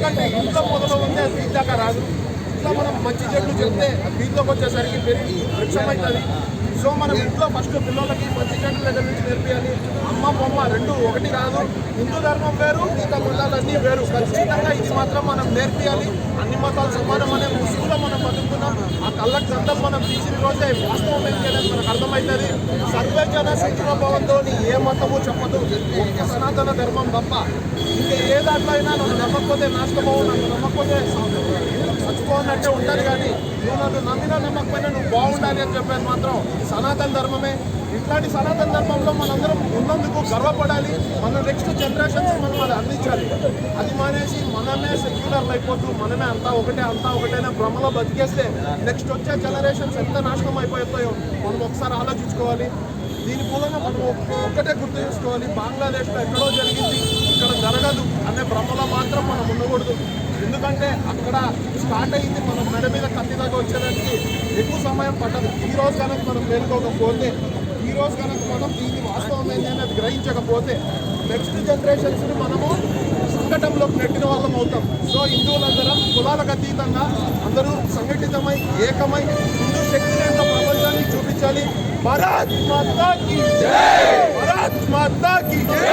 ఎందుకంటే ఇంట్లో మొదలు ఉంది అది బీచ్ దాకా రాదు. ఇంట్లో మనం మంచి చెట్లు చెప్తే బీచ్లోకి వచ్చేసరికి పెరిగి వృక్షమవుతుంది. సో మనం ఇంట్లో ఫస్ట్ పిల్లలకి మంచి చెట్ల దగ్గర నుంచి నేర్పియాలి. అమ్మ బొమ్మ రెండు ఒకటి కాదు. హిందూ ధర్మం వేరు, మిగతా మతాలన్నీ వేరు. ఖచ్చితంగా ఇది మాత్రం మనం నేర్పియాలి. అన్ని మతాలు సమానం అనే ముసుగులో మనం బతుకుతున్నాం. ఆ కళ్ళకు గంధం మనం తీసిన రోజే వాస్తవం ఏంటి అనేది మనకు అర్థమవుతుంది. సర్వే జన సుఖినో భవంతో ఏ మతము చెప్పదు, ఒక్క సనాతన ధర్మం తప్ప. ఇంకా ఏ దాంట్లో అయినా నన్ను నమ్మకపోతే నాశనమవు, నన్ను నమ్మకపోతే చచ్చిపోనట్టే ఉంటుంది. కానీ నువ్వు నన్ను నమ్మినా నమ్మకపోయినా నువ్వు బాగుండాలి అని చెప్పేది మాత్రం సనాతన ధర్మమే. ఇట్లాంటి సనాతన ధర్మంలో మనందరం ఉన్నందుకు గర్వపడాలి. మన నెక్స్ట్ జనరేషన్స్ మనం అది అందించాలి. అది మానేసి మనమే సెక్యులర్లు అయిపోతూ మనమే అంతా ఒకటేనే భ్రమలో బతికేస్తే నెక్స్ట్ వచ్చే జనరేషన్స్ ఎంత నాశనం అయిపోతాయో మనం ఒకసారి ఆలోచించుకోవాలి. దీని మూలంగా మనం ఒక్కటే గుర్తు చేసుకోవాలి, బంగ్లాదేశ్లో ఎక్కడో జరిగింది, ఇక్కడ జరగదు అనే భ్రమలో మాత్రం మనం ఉండకూడదు. ఎందుకంటే అక్కడ స్టార్ట్ అయ్యింది, మనం మెడ మీద కత్తి దాకా వచ్చేదానికి ఎక్కువ సమయం పట్టదు. ఈ రోజు కనుక మనం మేలుకోకపోతే, ఈ రోజు కనుక మనం దీన్ని వాస్తవం ఏంటి అనేది గ్రహించకపోతే నెక్స్ట్ జనరేషన్స్ని మనము సంఘటనలోకి నెట్టిన వాళ్ళం అవుతాం. సో హిందువులందరం కులాలకు అతీతంగా అందరూ సంఘటితమై ఏకమై హిందూ శక్తిని ఎంత ప్రపంచాన్ని చూపించాలి. భారత్ మాతా కీ జై, భారత్ మాతా కీ జై.